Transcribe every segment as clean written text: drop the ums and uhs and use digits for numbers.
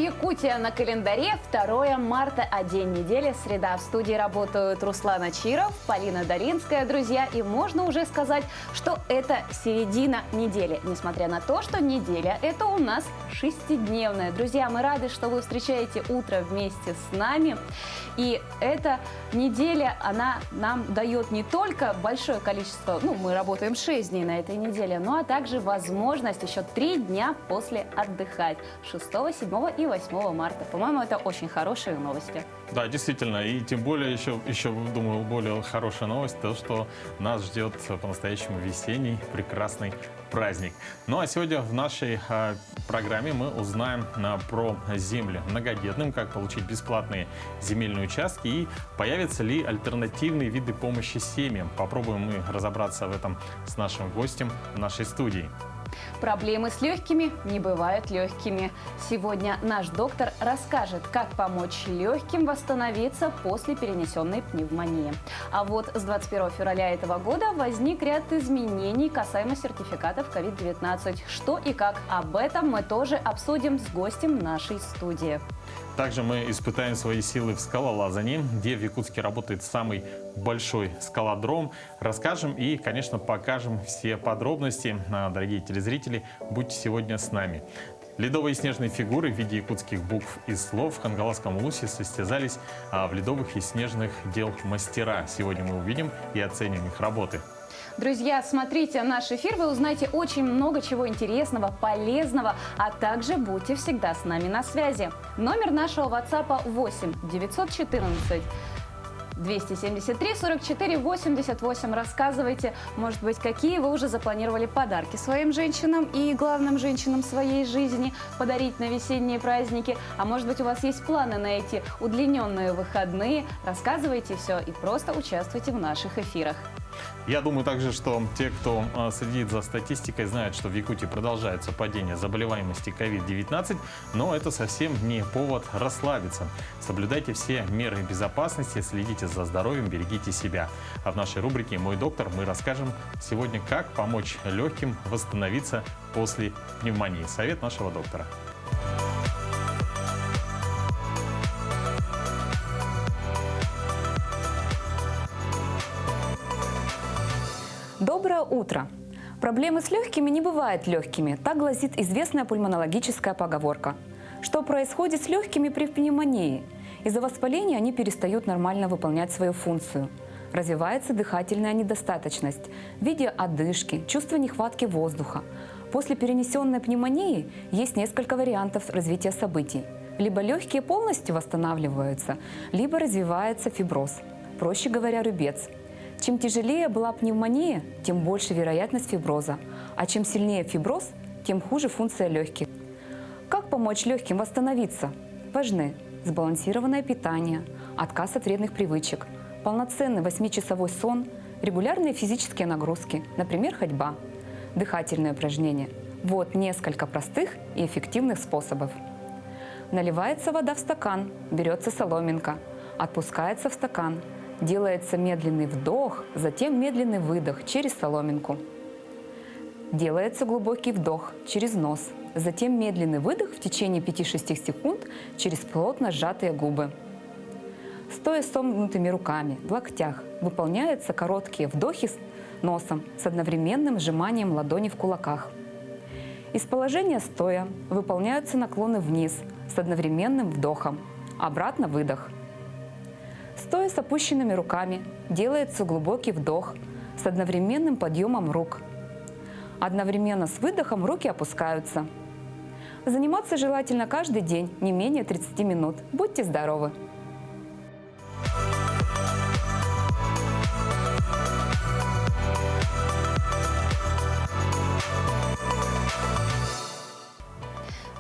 Якутия на календаре, 2 марта, а день недели среда. В студии работают Руслан Ачиров, Полина Долинская, друзья. И можно уже сказать, что это середина недели. Несмотря на то, что неделя это у нас шестидневная. Друзья, мы рады, что вы встречаете утро вместе с нами. И эта неделя, она нам дает не только большое количество, мы работаем 6 дней на этой неделе, но а также возможность еще 3 дня после отдыхать. 6, 7 и 8 марта. По-моему, это очень хорошие новости. Да, действительно. И тем более еще, думаю, более хорошая новость, то, что нас ждет по-настоящему весенний прекрасный праздник. Ну а сегодня в нашей программе мы узнаем про земли многодетным, как получить бесплатные земельные участки и появятся ли альтернативные виды помощи семьям. Попробуем мы разобраться в этом с нашим гостем в нашей студии. Проблемы с легкими не бывают легкими. Сегодня наш доктор расскажет, как помочь легким восстановиться после перенесенной пневмонии. А вот с 21 февраля этого года возник ряд изменений касаемо сертификатов COVID-19. Что и как, об этом мы тоже обсудим с гостем нашей студии. Также мы испытаем свои силы в скалолазании, где в Якутске работает самый большой скалодром. Расскажем и, конечно, покажем все подробности. Дорогие телезрители, будьте сегодня с нами. Ледовые снежные фигуры в виде якутских букв и слов в Хангаласском улусе состязались в ледовых и снежных дел мастера. Сегодня мы увидим и оценим их работы. Друзья, смотрите наш эфир, вы узнаете очень много чего интересного, полезного, а также будьте всегда с нами на связи. Номер нашего WhatsApp 8 914 273 44 88. Рассказывайте, может быть, какие вы уже запланировали подарки своим женщинам и главным женщинам своей жизни подарить на весенние праздники. А может быть, у вас есть планы на эти удлиненные выходные. Рассказывайте все и просто участвуйте в наших эфирах. Я думаю также, что те, кто следит за статистикой, знают, что в Якутии продолжается падение заболеваемости COVID-19, но это совсем не повод расслабиться. Соблюдайте все меры безопасности, следите за здоровьем, берегите себя. А в нашей рубрике «Мой доктор» мы расскажем сегодня, как помочь легким восстановиться после пневмонии. Совет нашего доктора. Доброе утро! Проблемы с легкими не бывают легкими, так гласит известная пульмонологическая поговорка. Что происходит с легкими при пневмонии? Из-за воспаления они перестают нормально выполнять свою функцию. Развивается дыхательная недостаточность в виде одышки, чувства нехватки воздуха. После перенесенной пневмонии есть несколько вариантов развития событий. Либо легкие полностью восстанавливаются, либо развивается фиброз, проще говоря, рубец. Чем тяжелее была пневмония, тем больше вероятность фиброза, а чем сильнее фиброз, тем хуже функция легких. Как помочь легким восстановиться? Важны сбалансированное питание, отказ от вредных привычек, полноценный 8-часовой сон, регулярные физические нагрузки, например, ходьба, дыхательные упражнения. Вот несколько простых и эффективных способов. Наливается вода в стакан, берется соломинка, отпускается в стакан. Делается медленный вдох, затем медленный выдох через соломинку. Делается глубокий вдох через нос, затем медленный выдох в течение 5-6 секунд через плотно сжатые губы. Стоя с согнутыми руками в локтях, выполняются короткие вдохи с носом с одновременным сжиманием ладони в кулаках. Из положения стоя выполняются наклоны вниз с одновременным вдохом, обратно выдох. Стоя с опущенными руками, делается глубокий вдох с одновременным подъемом рук. Одновременно с выдохом руки опускаются. Заниматься желательно каждый день, не менее 30 минут. Будьте здоровы!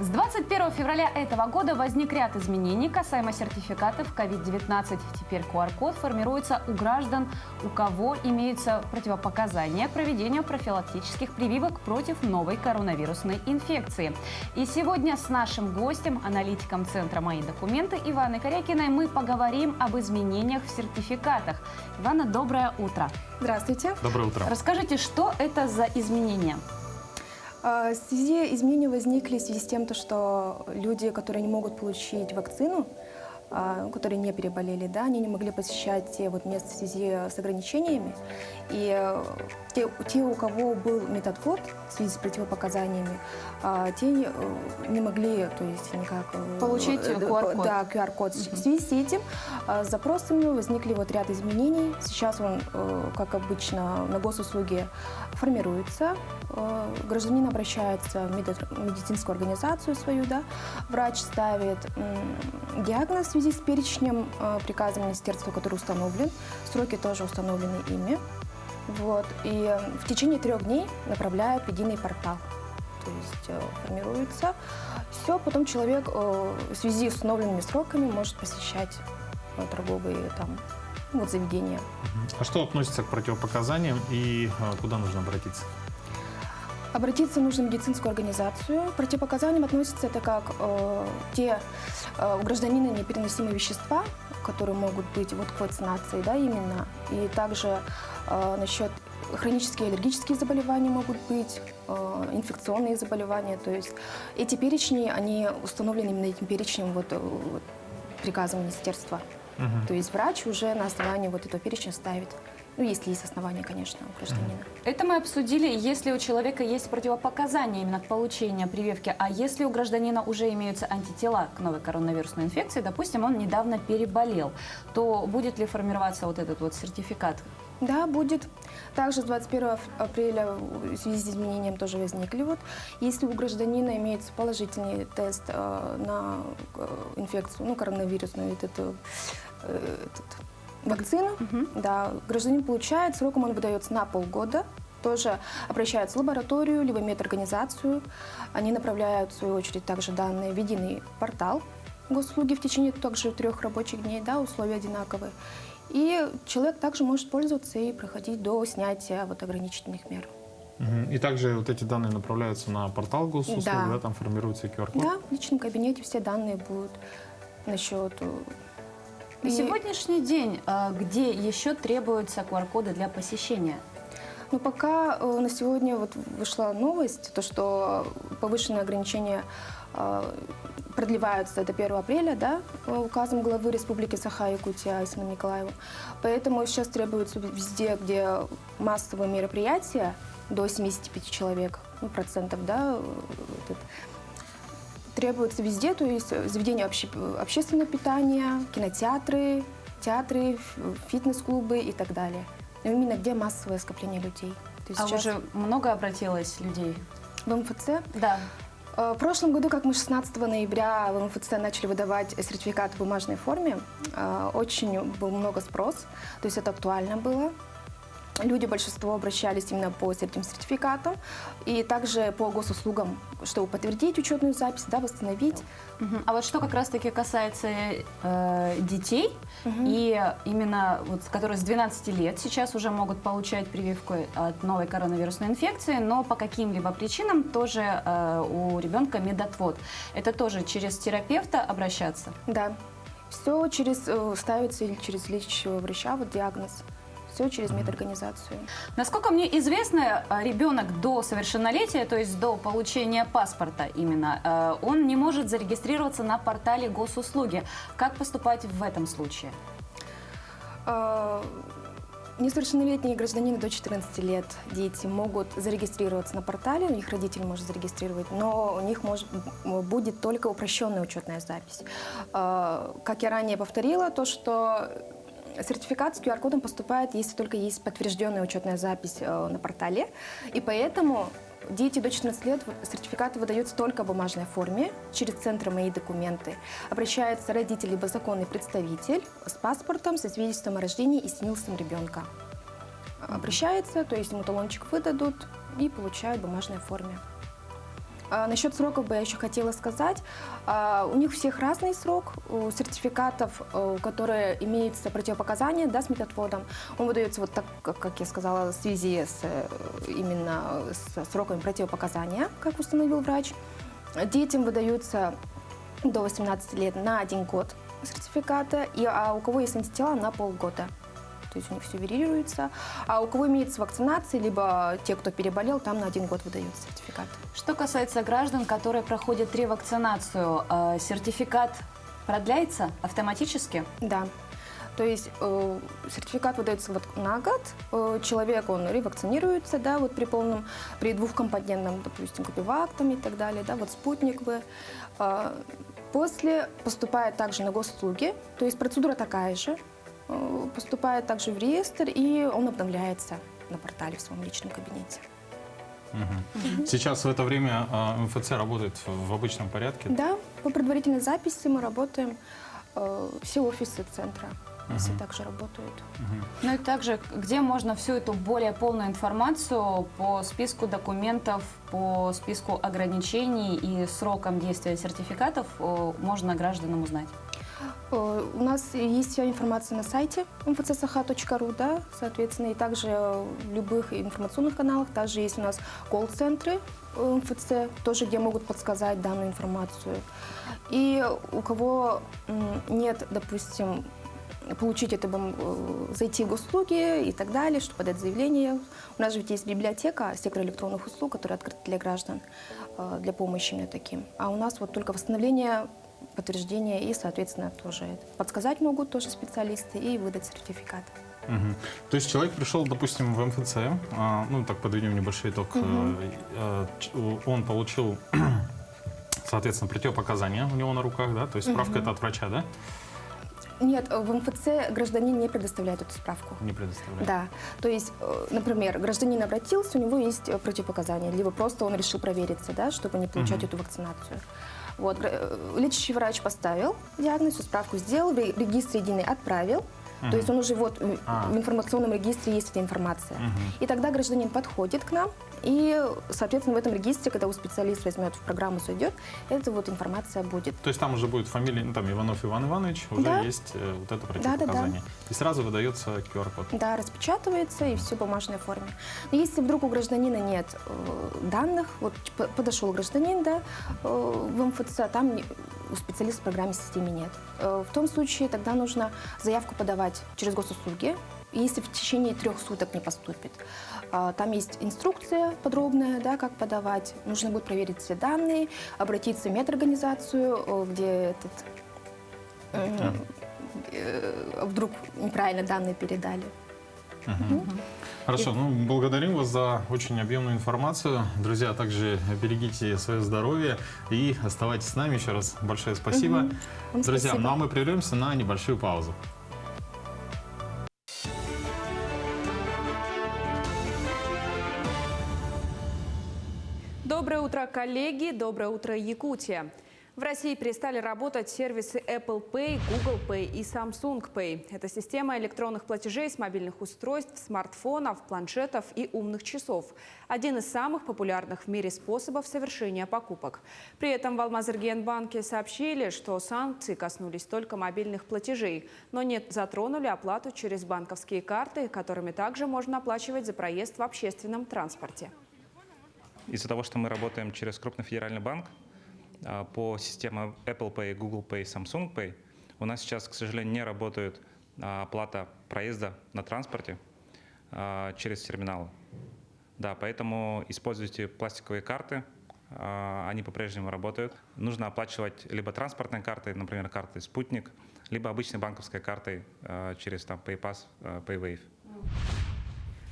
С 21 февраля этого года возник ряд изменений касаемо сертификатов COVID-19. Теперь QR-код формируется у граждан, у кого имеются противопоказания к проведению профилактических прививок против новой коронавирусной инфекции. И сегодня с нашим гостем, аналитиком Центра «Мои документы» Иваной Корякиной мы поговорим об изменениях в сертификатах. Ивана, доброе утро. Здравствуйте. Доброе утро. Расскажите, что это за изменения? В связи изменения возникли в связи с тем, что люди, которые не могут получить вакцину, которые не переболели, да, они не могли посещать те вот места в связи с ограничениями. И те, у кого был медотвод в связи с противопоказаниями, те не могли, то есть никак... Получить QR-код. Да, QR-код. В связи с этим с запросами возникли вот ряд изменений. Сейчас он, как обычно, на госуслуги формируется. Гражданин обращается в медицинскую организацию свою, да, врач ставит диагноз в связи с перечнем приказа министерства, который установлен. Сроки тоже установлены ими. Вот. И в течение 3 дней направляют в единый портал. То есть формируется. Все, потом человек в связи с установленными сроками может посещать торговые там, вот, заведения. А что относится к противопоказаниям и куда нужно обратиться? Обратиться нужно в медицинскую организацию. К противопоказаниям относятся это как те у гражданина непереносимые вещества, которые могут быть вот к вакцинации, да, именно. И также насчет хронические аллергические заболевания могут быть, инфекционные заболевания. То есть эти перечни, они установлены именно этим перечнем вот приказом министерства. То есть врач уже на основании вот этого перечня ставит. Ну, если есть основания, конечно, у гражданина. Это мы обсудили, если у человека есть противопоказания именно к получению прививки, а если у гражданина уже имеются антитела к новой коронавирусной инфекции, допустим, он недавно переболел, то будет ли формироваться вот этот вот сертификат? Да, будет. Также с 21 апреля в связи с изменением тоже возникли. Вот. Если у гражданина имеется положительный тест на инфекцию, ну, коронавирусную, вакцину, да, гражданин получает, сроком он выдается на полгода. Тоже обращаются в лабораторию, либо медорганизацию. Они направляют, в свою очередь, также данные в единый портал госуслуги в течение также 3 рабочих дней, да, условия одинаковые. И человек также может пользоваться и проходить до снятия вот ограничительных мер. И также вот эти данные направляются на портал госуслуг, да, там формируется QR-код? Да, в личном кабинете все данные будут насчет... На сегодняшний день где еще требуются QR-коды для посещения? Ну, пока на сегодня вот вышла новость, то, что повышенные ограничения продлеваются до 1 апреля, да, указом главы Республики Саха-Якутия Айсеном Николаевым. Поэтому сейчас требуется везде, где массовые мероприятия до 75 человек, ну, процентов, да, требуется везде, то есть заведения общественного питания, кинотеатры, театры, фитнес-клубы и так далее. Но именно где массовое скопление людей. То есть сейчас... уже много обратилось людей? В МФЦ? Да. В прошлом году, как мы 16 ноября в МФЦ начали выдавать сертификаты в бумажной форме, очень был много спрос, то есть это актуально было. Люди, большинство обращались именно по этим сертификатам и также по госуслугам, чтобы подтвердить учетную запись, да, восстановить. А вот что как раз-таки касается детей, и именно вот, которые с 12 лет сейчас уже могут получать прививку от новой коронавирусной инфекции, но по каким-либо причинам тоже у ребенка медотвод. Это тоже через терапевта обращаться? Да. Все ставится или через лечащего врача, вот диагноз. Все через медорганизацию. Насколько мне известно, ребенок до совершеннолетия, то есть до получения паспорта именно, он не может зарегистрироваться на портале госуслуги. Как поступать в этом случае? Несовершеннолетние гражданины до 14 лет, дети, могут зарегистрироваться на портале, у них родитель может зарегистрировать, но у них будет только упрощенная учетная запись. Как я ранее повторила, то, что сертификат с QR-кодом поступает, если только есть подтвержденная учетная запись на портале. И поэтому дети до 14 лет сертификаты выдаются только в бумажной форме, через центры «Мои документы». Обращается родитель либо законный представитель с паспортом, со свидетельством о рождении и с НИЛСом ребенка. Обращается, то есть ему талончик выдадут и получают в бумажной форме. Насчет сроков бы я еще хотела сказать. У них всех разный срок. У сертификатов, которые имеются противопоказания, да, с медотводом, он выдается вот так, как я сказала, в связи именно с сроками противопоказания, как установил врач. Детям выдаются до 18 лет на 1 год сертификата, а у кого есть антитела, на полгода. То есть у них все верифицируется. А у кого имеется вакцинация, либо те, кто переболел, там на 1 год выдается сертификат. Что касается граждан, которые проходят ревакцинацию, сертификат продляется автоматически? Да. То есть сертификат выдается вот на год, человек, он ревакцинируется, да, вот при двухкомпонентном, допустим, Копивак там и так далее, да, вот спутник В. После поступает также на госуслуги, то есть процедура такая же, поступает также в реестр, и он обновляется на портале в своем личном кабинете. Сейчас в это время МФЦ работает в обычном порядке? Да, по предварительной записи мы работаем, все офисы центра. Все также работают. Ну и также, где можно всю эту более полную информацию по списку документов, по списку ограничений и срокам действия сертификатов можно гражданам узнать? У нас есть вся информация на сайте mfcsaha.ru, да, соответственно, и также в любых информационных каналах. Также есть у нас колл-центры МФЦ, тоже где могут подсказать данную информацию. И у кого нет, допустим, получить это, зайти в госуслуги и так далее, чтобы подать заявление. У нас же ведь есть библиотека, сектор электронных услуг, который открыт для граждан, для помощи именно таким. А у нас вот только восстановление, подтверждение и, соответственно, тоже подсказать могут тоже специалисты и выдать сертификат. То есть человек пришел, допустим, в МФЦ, ну так подведем небольшой итог, он получил, соответственно, противопоказания у него на руках, да, то есть справка это от врача, да? Нет, в МФЦ гражданин не предоставляет эту справку. Не предоставляет. Да. То есть, например, гражданин обратился, у него есть противопоказания, либо просто он решил провериться, да, чтобы не получать эту вакцинацию. Вот. Лечащий врач поставил диагноз, справку сделал, в регистр единый отправил. То есть он уже вот в информационном регистре есть эта информация. И тогда гражданин подходит к нам, и, соответственно, в этом регистре, когда у специалист возьмет, в программу зайдет, эта вот информация будет. То есть там уже будет фамилия, ну, там Иванов Иван Иванович, уже есть вот это противопоказание. И сразу выдается QR-код. Да, распечатывается и все в бумажной форме. Но если вдруг у гражданина нет данных, вот подошел гражданин, да, в МФЦ, а там у специалиста в программе системе нет. В том случае тогда нужно заявку подавать через госуслуги. Если в течение 3 суток не поступит, там есть инструкция подробная, да, как подавать. Нужно будет проверить все данные, обратиться в медорганизацию, где вдруг неправильно данные передали. Хорошо, ну, благодарим вас за очень объемную информацию. Друзья, также берегите свое здоровье и оставайтесь с нами. Еще раз большое спасибо. Друзья, спасибо. ну а мы прервемся на небольшую паузу. Доброе утро, коллеги! Доброе утро, Якутия! В России перестали работать сервисы Apple Pay, Google Pay и Samsung Pay. Это система электронных платежей с мобильных устройств, смартфонов, планшетов и умных часов. Один из самых популярных в мире способов совершения покупок. При этом в Алмаз-Эргиен-банке сообщили, что санкции коснулись только мобильных платежей, но не затронули оплату через банковские карты, которыми также можно оплачивать за проезд в общественном транспорте. Из-за того, что мы работаем через крупный федеральный банк, по системам Apple Pay, Google Pay, Samsung Pay, у нас сейчас, к сожалению, не работает оплата проезда на транспорте через терминалы. Да, поэтому используйте пластиковые карты, они по-прежнему работают. Нужно оплачивать либо транспортной картой, например, картой «Спутник», либо обычной банковской картой через PayPass, PayWave.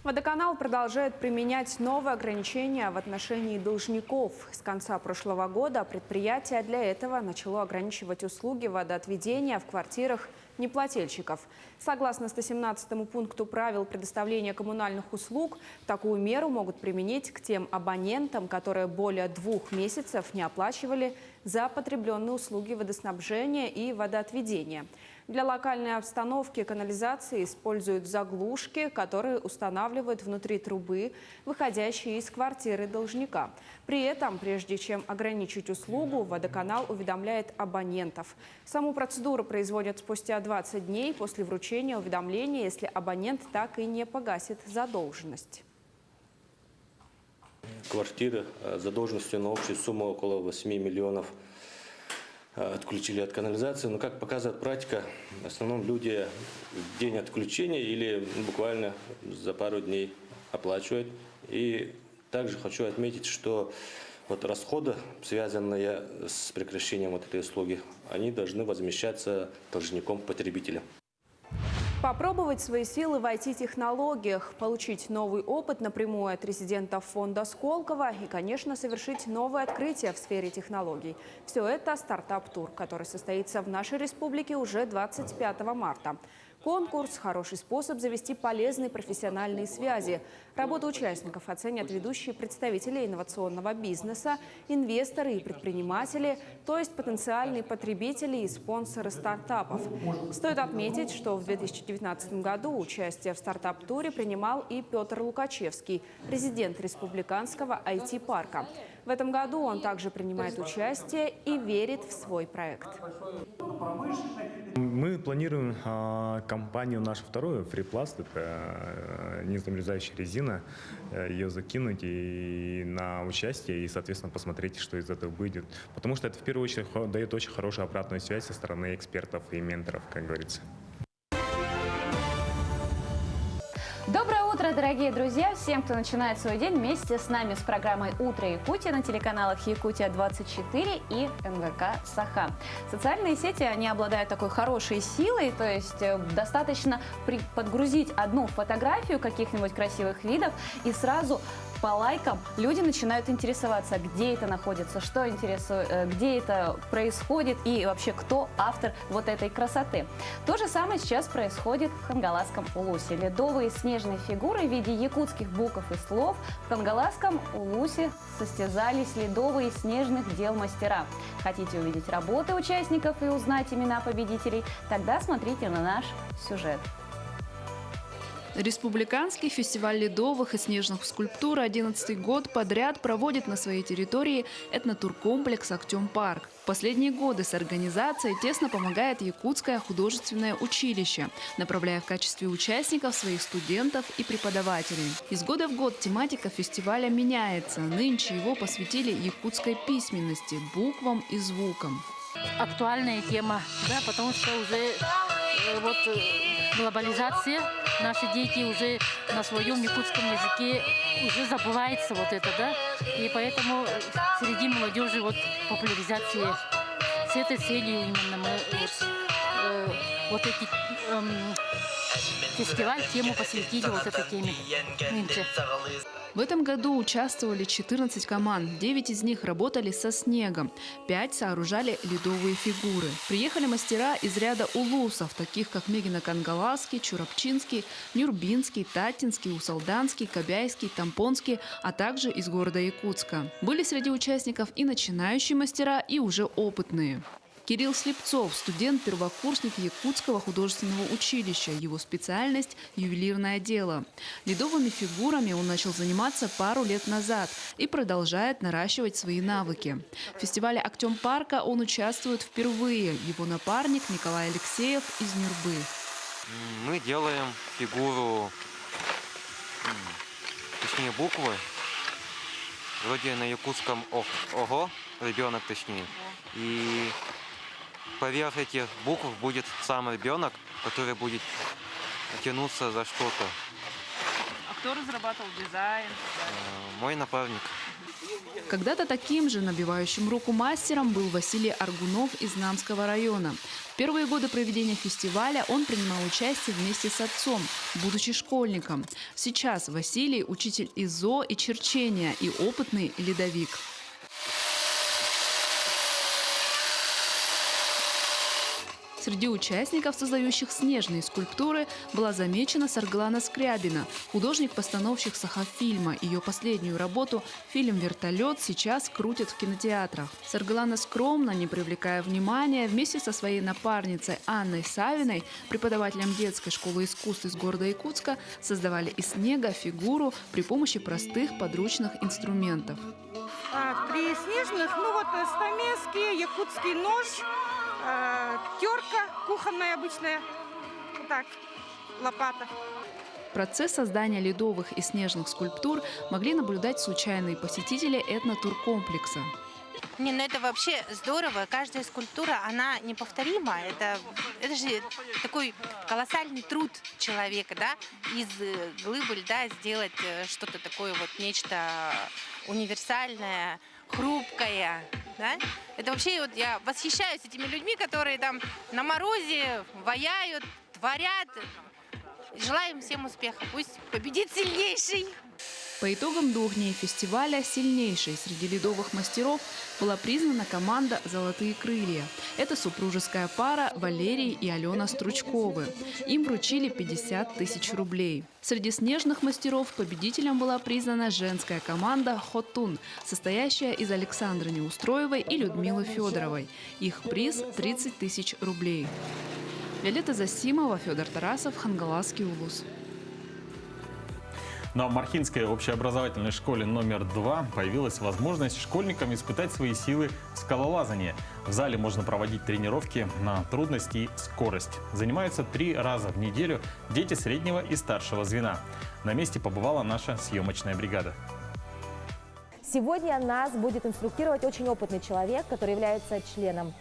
Водоканал продолжает применять новые ограничения в отношении должников. С конца прошлого года предприятие для этого начало ограничивать услуги водоотведения в квартирах неплательщиков. Согласно 117 пункту правил предоставления коммунальных услуг, такую меру могут применить к тем абонентам, которые более 2 месяцев не оплачивали за потребленные услуги водоснабжения и водоотведения. Для локальной обстановки канализации используют заглушки, которые устанавливают внутри трубы, выходящие из квартиры должника. При этом, прежде чем ограничить услугу, водоканал уведомляет абонентов. Саму процедуру производят спустя 20 дней после вручения уведомления, если абонент так и не погасит задолженность. Квартиры с задолженностью на общую сумму около 8 миллионов отключили от канализации. Но, как показывает практика, в основном люди в день отключения или буквально за пару дней оплачивают. И также хочу отметить, что вот расходы, связанные с прекращением вот этой услуги, они должны возмещаться должником-потребителем. Попробовать свои силы в IT-технологиях, получить новый опыт напрямую от резидентов фонда Сколково и, конечно, совершить новые открытия в сфере технологий. Все это стартап-тур, который состоится в нашей республике уже 25 марта. Конкурс – хороший способ завести полезные профессиональные связи. Работу участников оценят ведущие представители инновационного бизнеса, инвесторы и предприниматели, то есть потенциальные потребители и спонсоры стартапов. Стоит отметить, что в 2019 году участие в стартап-туре принимал и Петр Лукачевский, президент республиканского IT-парка. В этом году он также принимает участие и верит в свой проект. Мы планируем компанию нашу вторую, FreePlast, это незамерзающая резина, ее закинуть и на участие, и, соответственно, посмотреть, что из этого выйдет. Потому что это, в первую очередь, дает очень хорошую обратную связь со стороны экспертов и менторов, как говорится. Доброе утро, дорогие друзья! Всем, кто начинает свой день вместе с нами с программой «Утро Якутии» на телеканалах «Якутия-24» и НВК «Саха». Социальные сети, они обладают такой хорошей силой, то есть достаточно подгрузить одну фотографию каких-нибудь красивых видов и сразу по лайкам люди начинают интересоваться, где это находится, что интересует, где это происходит и вообще кто автор вот этой красоты. То же самое сейчас происходит в Хангаласском Улусе. Ледовые снежные фигуры в виде якутских букв и слов в Хангаласском Улусе состязались ледовые снежных дел мастера. Хотите увидеть работы участников и узнать имена победителей? Тогда смотрите на наш сюжет. Республиканский фестиваль ледовых и снежных скульптур 11-й год подряд проводит на своей территории этнотуркомплекс «Актем-парк». В последние годы с организацией тесно помогает Якутское художественное училище, направляя в качестве участников своих студентов и преподавателей. Из года в год тематика фестиваля меняется. Нынче его посвятили якутской письменности, буквам и звукам. Актуальная тема, да, потому что уже глобализация, наши дети уже на своем якутском языке уже забывается вот это, да, и поэтому среди молодежи популяризация с этой целью именно мы фестиваль тему посвятили этой теме нынче. В этом году участвовали 14 команд. 9 из них работали со снегом, 5 сооружали ледовые фигуры. Приехали мастера из ряда улусов, таких как Мегино-Кангаласский, Чурапчинский, Нюрбинский, Татинский, Усалданский, Кобяйский, Тампонский, а также из города Якутска. Были среди участников и начинающие мастера, и уже опытные. Кирилл Слепцов – студент-первокурсник Якутского художественного училища. Его специальность – ювелирное дело. Ледовыми фигурами он начал заниматься пару лет назад и продолжает наращивать свои навыки. В фестивале «Актем-парка» он участвует впервые. Его напарник Николай Алексеев из Нюрбы. Мы делаем фигуру, точнее буквы, вроде на якутском «ого», ребенок точнее. И поверх этих букв будет сам ребенок, который будет тянуться за что-то. А кто разрабатывал дизайн? Мой напарник. Когда-то таким же набивающим руку мастером был Василий Аргунов из Намского района. В первые годы проведения фестиваля он принимал участие вместе с отцом, будучи школьником. Сейчас Василий – учитель ИЗО и черчения и опытный ледовик. Среди участников, создающих снежные скульптуры, была замечена Сарглана Скрябина, художник-постановщик Сахафильма. Ее последнюю работу, фильм «Вертолет», сейчас крутят в кинотеатрах. Сарглана скромно, не привлекая внимания, вместе со своей напарницей Анной Савиной, преподавателем детской школы искусств из города Якутска, создавали из снега фигуру при помощи простых подручных инструментов. При снежных, стамески, якутский нож, терка кухонная обычная, лопата. Процесс создания ледовых и снежных скульптур могли наблюдать случайные посетители этнотуркомплекса. Не, ну это вообще здорово. Каждая скульптура, она неповторима. Это же такой колоссальный труд человека, да, из глыбы льда сделать что-то такое вот, нечто универсальное, хрупкое, да? Это вообще вот я восхищаюсь этими людьми, которые там на морозе ваяют, творят. Желаем всем успеха. Пусть победит сильнейший. По итогам 2 дней фестиваля сильнейшей среди ледовых мастеров была признана команда «Золотые крылья». Это супружеская пара Валерий и Алена Стручковы. Им вручили 50 тысяч рублей. Среди снежных мастеров победителем была признана женская команда «Хотун», состоящая из Александры Неустроевой и Людмилы Федоровой. Их приз – 30 тысяч рублей. Виолетта Засимова, Федор Тарасов, Хангаласский улус. На Мархинской общеобразовательной школе номер 2 появилась возможность школьникам испытать свои силы в скалолазании. В зале можно проводить тренировки на трудность и скорость. Занимаются 3 раза в неделю дети среднего и старшего звена. На месте побывала наша съемочная бригада. Сегодня нас будет инструктировать очень опытный человек, который является членом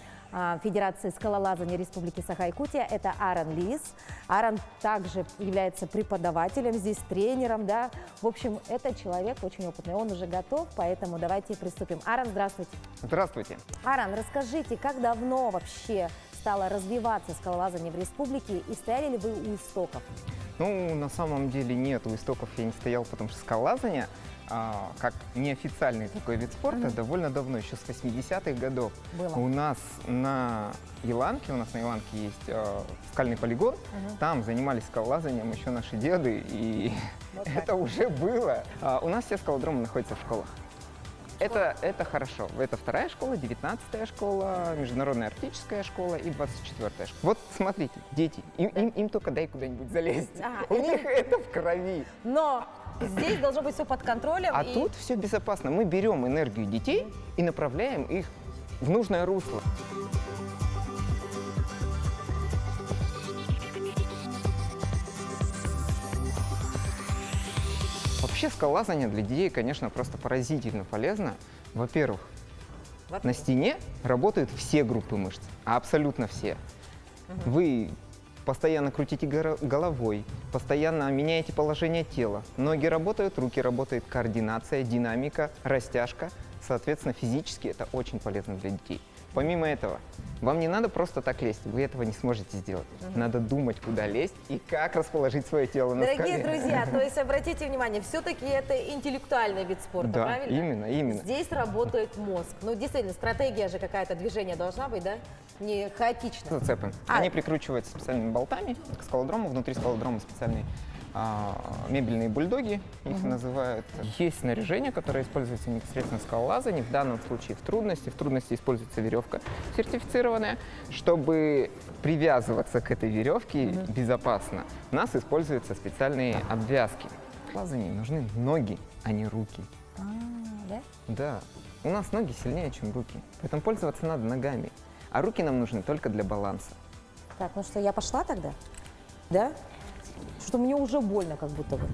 Федерации скалолазания Республики Саха-Якутия. Это Аарон Лис. Аарон также является преподавателем здесь, тренером, да. В общем, это человек очень опытный. Он уже готов, поэтому давайте приступим. Аарон, здравствуйте. Здравствуйте. Аарон, расскажите, как давно вообще стало развиваться скалолазание в республике и стояли ли вы у истоков? Ну, на самом деле нет, у истоков я не стоял, потому что скалолазание как неофициальный такой вид спорта довольно давно, еще с 80-х годов. Было. У нас на Иланке есть скальный полигон, там занимались скалолазанием еще наши деды, и вот это уже было. У нас все скалодромы находятся в школах. Это хорошо. Это 2-я школа, 19-я школа, Международная арктическая школа и 24-я школа. Вот смотрите, дети, им только дай куда-нибудь залезть. У них это в крови. Но здесь должно быть все под контролем. А тут все безопасно. Мы берем энергию детей и направляем их в нужное русло. Вообще скалолазание для детей, конечно, просто поразительно полезно. Во-первых, на стене работают все группы мышц, абсолютно все. Вы постоянно крутите головой, постоянно меняете положение тела. Ноги работают, руки работают, координация, динамика, растяжка. Соответственно, физически это очень полезно для детей. Помимо этого, вам не надо просто так лезть, вы этого не сможете сделать. Надо думать, куда лезть и как расположить свое тело на скале. Дорогие друзья, то есть обратите внимание, все-таки это интеллектуальный вид спорта, да, правильно? Именно. Здесь работает мозг. Ну, действительно, стратегия же какая-то движения должна быть, да? Не хаотично. Зацепы. Они прикручиваются специальными болтами к скалодрому. Внутри скалодрома специальные мебельные бульдоги, их называют. Есть снаряжение, которое используется непосредственно в скалолазании. В данном случае в трудности. В трудности используется веревка сертифицированная. Чтобы привязываться к этой веревке безопасно, у нас используются специальные обвязки. В лазании нужны ноги, а не руки. Да? Да. У нас ноги сильнее, чем руки. Поэтому пользоваться надо ногами. А руки нам нужны только для баланса. Так, ну что, я пошла тогда? Да? Что мне уже больно, как будто бы.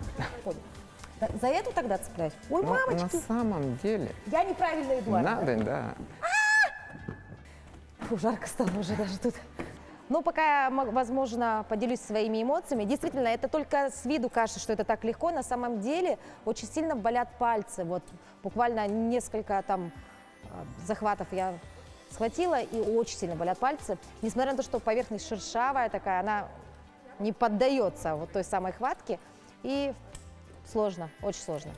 За это тогда цепляюсь? Ой, мамочки! На самом деле... Я неправильно иду. Надо, да. Фу, жарко стало уже даже тут. Ну, пока я, возможно, поделюсь своими эмоциями. Действительно, это только с виду кажется, что это так легко. На самом деле очень сильно болят пальцы. Вот буквально несколько там захватов я схватила, и очень сильно болят пальцы. Несмотря на то, что поверхность шершавая такая, она не поддается вот той самой хватке. И сложно, очень сложно.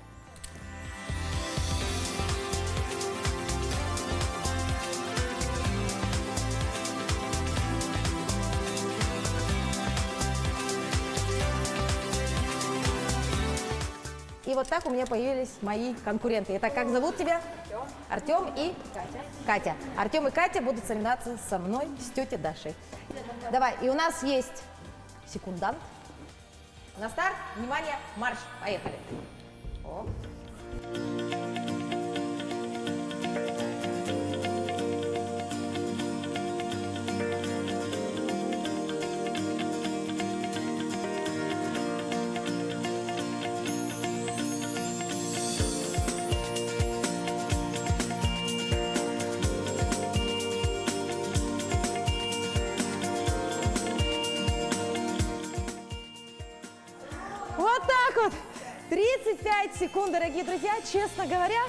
И вот так у меня появились мои конкуренты. Итак, как зовут тебя? Артем и Катя. Артем и Катя будут соревноваться со мной, с тетей Дашей. Давай, и у нас есть секундант. На старт, внимание, марш, поехали. О. Вот так вот. 35 секунд, дорогие друзья. Честно говоря,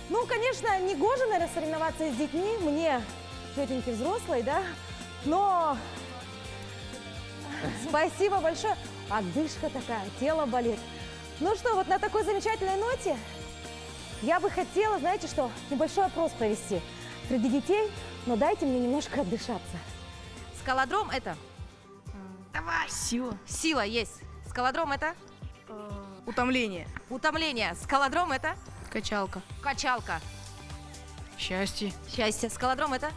ну, конечно, не гоже, наверное, соревноваться с детьми. Мне, тетеньки взрослые, да? Но спасибо большое. Одышка такая, тело болит. Ну что, вот на такой замечательной ноте я бы хотела, знаете что, небольшой опрос провести среди детей, но дайте мне немножко отдышаться. Скалодром это? Давай. Сила. Сила есть. Скалодром это? Утомление. Утомление. Скалодром это? Качалка. Качалка. Счастье. Счастье. Скалодром это?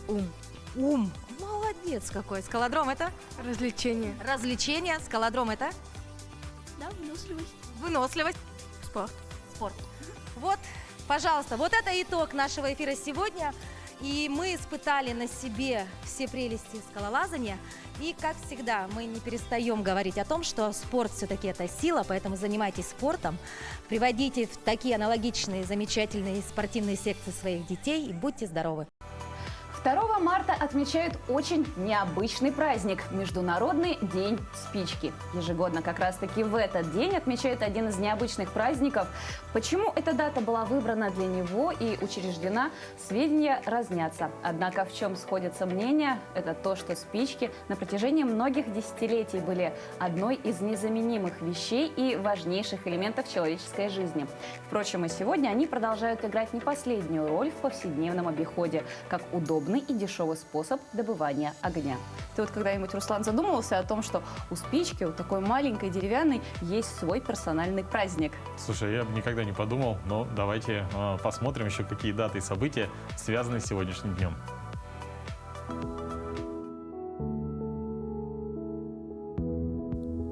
Ум. Ум. Молодец какой. Скалодром это? Развлечение. Развлечение. Скалодром это? Да, выносливость. Выносливость. Спорт. Спорт. Вот, пожалуйста, вот это итог нашего эфира сегодня. И мы испытали на себе все прелести скалолазания. И, как всегда, мы не перестаем говорить о том, что спорт все-таки это сила, поэтому занимайтесь спортом, приводите в такие аналогичные, замечательные спортивные секции своих детей и будьте здоровы. 2 марта отмечают очень необычный праздник – Международный день спички. Ежегодно как раз-таки в этот день отмечают один из необычных праздников. Почему эта дата была выбрана для него и учреждена, сведения разнятся. Однако в чем сходятся мнения – это то, что спички на протяжении многих десятилетий были одной из незаменимых вещей и важнейших элементов человеческой жизни. Впрочем, и сегодня они продолжают играть не последнюю роль в повседневном обиходе, как удобный и дешевый способ добывания огня. Ты вот когда-нибудь, Руслан, задумывался о том, что у спички, у такой маленькой деревянной, есть свой персональный праздник? Слушай, я бы никогда не подумал, но давайте посмотрим еще, какие даты и события связаны с сегодняшним днем.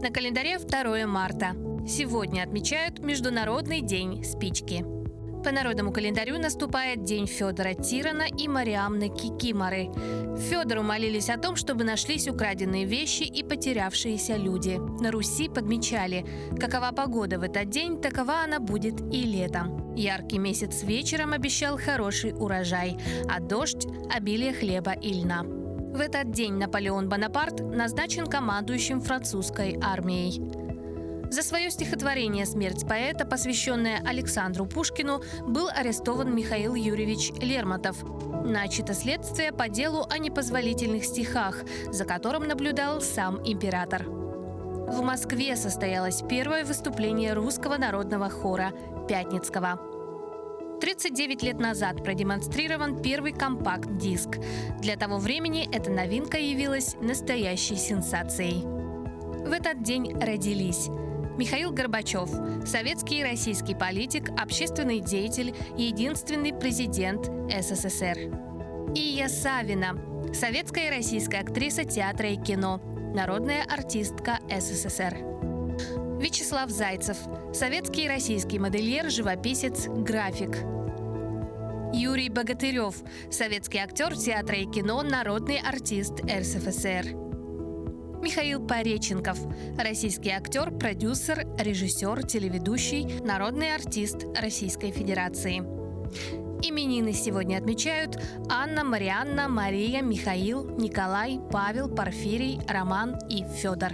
На календаре 2 марта. Сегодня отмечают Международный день спички. По народному календарю наступает день Федора Тирана и Мариамны Кикиморы. Федору молились о том, чтобы нашлись украденные вещи и потерявшиеся люди. На Руси подмечали, какова погода в этот день, такова она будет и летом. Яркий месяц вечером обещал хороший урожай, а дождь – обилие хлеба и льна. В этот день Наполеон Бонапарт назначен командующим французской армией. За свое стихотворение «Смерть поэта», посвященное Александру Пушкину, был арестован Михаил Юрьевич Лермонтов. Начато следствие по делу о непозволительных стихах, за которым наблюдал сам император. В Москве состоялось первое выступление русского народного хора «Пятницкого». 39 лет назад продемонстрирован первый компакт-диск. Для того времени эта новинка явилась настоящей сенсацией. В этот день родились Михаил Горбачев, советский и российский политик, общественный деятель, единственный президент СССР. Ия Савина, советская и российская актриса театра и кино, народная артистка СССР. Вячеслав Зайцев, советский и российский модельер, живописец, график. Юрий Богатырев, советский актер театра и кино, народный артист РСФСР. Михаил Пореченков, российский актер, продюсер, режиссер, телеведущий, народный артист Российской Федерации. Именины сегодня отмечают Анна, Марианна, Мария, Михаил, Николай, Павел, Порфирий, Роман и Федор.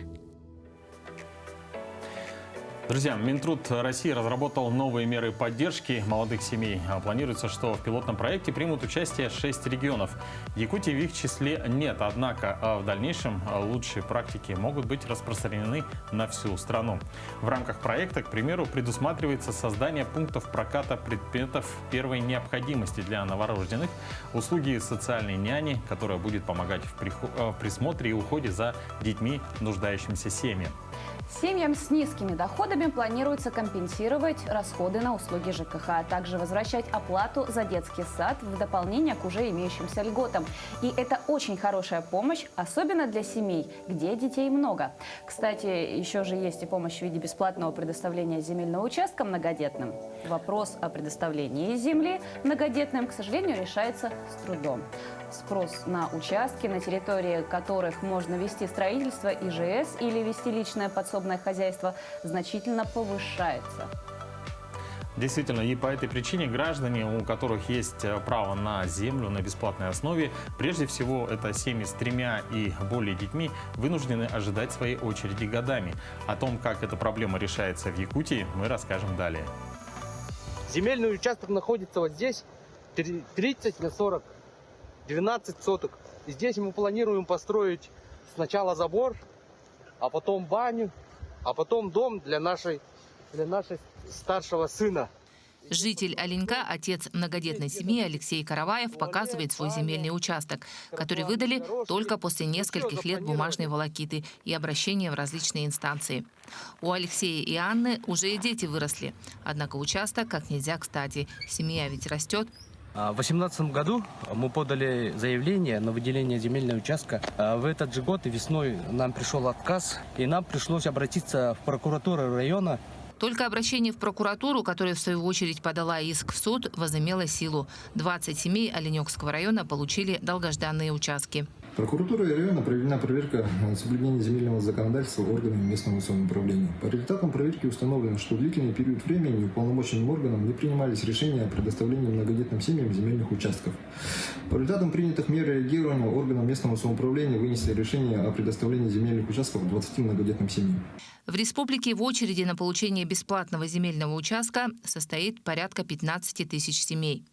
Друзья, Минтруд России разработал новые меры поддержки молодых семей. Планируется, что в пилотном проекте примут участие 6 регионов. Якутии в их числе нет, однако в дальнейшем лучшие практики могут быть распространены на всю страну. В рамках проекта, к примеру, предусматривается создание пунктов проката предметов первой необходимости для новорожденных, услуги социальной няни, которая будет помогать в присмотре и уходе за детьми, нуждающимися семьям. Семьям с низкими доходами планируется компенсировать расходы на услуги ЖКХ, а также возвращать оплату за детский сад в дополнение к уже имеющимся льготам. И это очень хорошая помощь, особенно для семей, где детей много. Кстати, еще же есть и помощь в виде бесплатного предоставления земельного участка многодетным. Вопрос о предоставлении земли многодетным, к сожалению, решается с трудом. Спрос на участки, на территории которых можно вести строительство ИЖС или вести личное подсобное хозяйство, значительно повышается. Действительно, и по этой причине граждане, у которых есть право на землю на бесплатной основе, прежде всего это семьи с 3 и более детьми, вынуждены ожидать своей очереди годами. О том, как эта проблема решается в Якутии, мы расскажем далее. Земельный участок находится вот здесь, 30 на 40, 12 соток. И здесь мы планируем построить сначала забор, а потом баню, а потом дом для нашей старшего сына. Житель Оленька, отец многодетной семьи Алексей Караваев, показывает свой земельный участок, который выдали только после нескольких лет бумажной волокиты и обращения в различные инстанции. У Алексея и Анны уже и дети выросли. Однако участок как нельзя кстати. Семья ведь растет. В 2018 году мы подали заявление на выделение земельного участка. В этот же год весной нам пришел отказ, и нам пришлось обратиться в прокуратуру района. Только обращение в прокуратуру, которая в свою очередь подала иск в суд, возымело силу. 20 семей Оленёкского района получили долгожданные участки. Прокуратурой района проведена проверка соблюдения земельного законодательства органами местного самоуправления. По результатам проверки установлено, что в длительный период времени уполномоченным органам не принимались решения о предоставлении многодетным семьям земельных участков. По результатам принятых мер реагирования органам местного самоуправления вынесли решение о предоставлении земельных участков 20 многодетным семьям. В республике в очереди на получение бесплатного земельного участка состоит порядка 15 тысяч семей.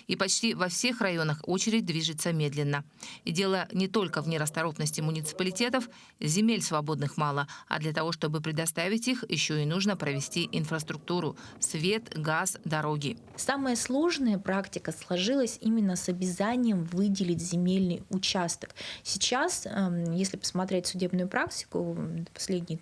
И почти во всех районах очередь движется медленно. И дело не только в нерасторопности муниципалитетов, земель свободных мало, а для того, чтобы предоставить их, еще и нужно провести инфраструктуру – свет, газ, дороги. Самая сложная практика сложилась именно с обязанием выделить земельный участок. Сейчас, если посмотреть судебную практику, последние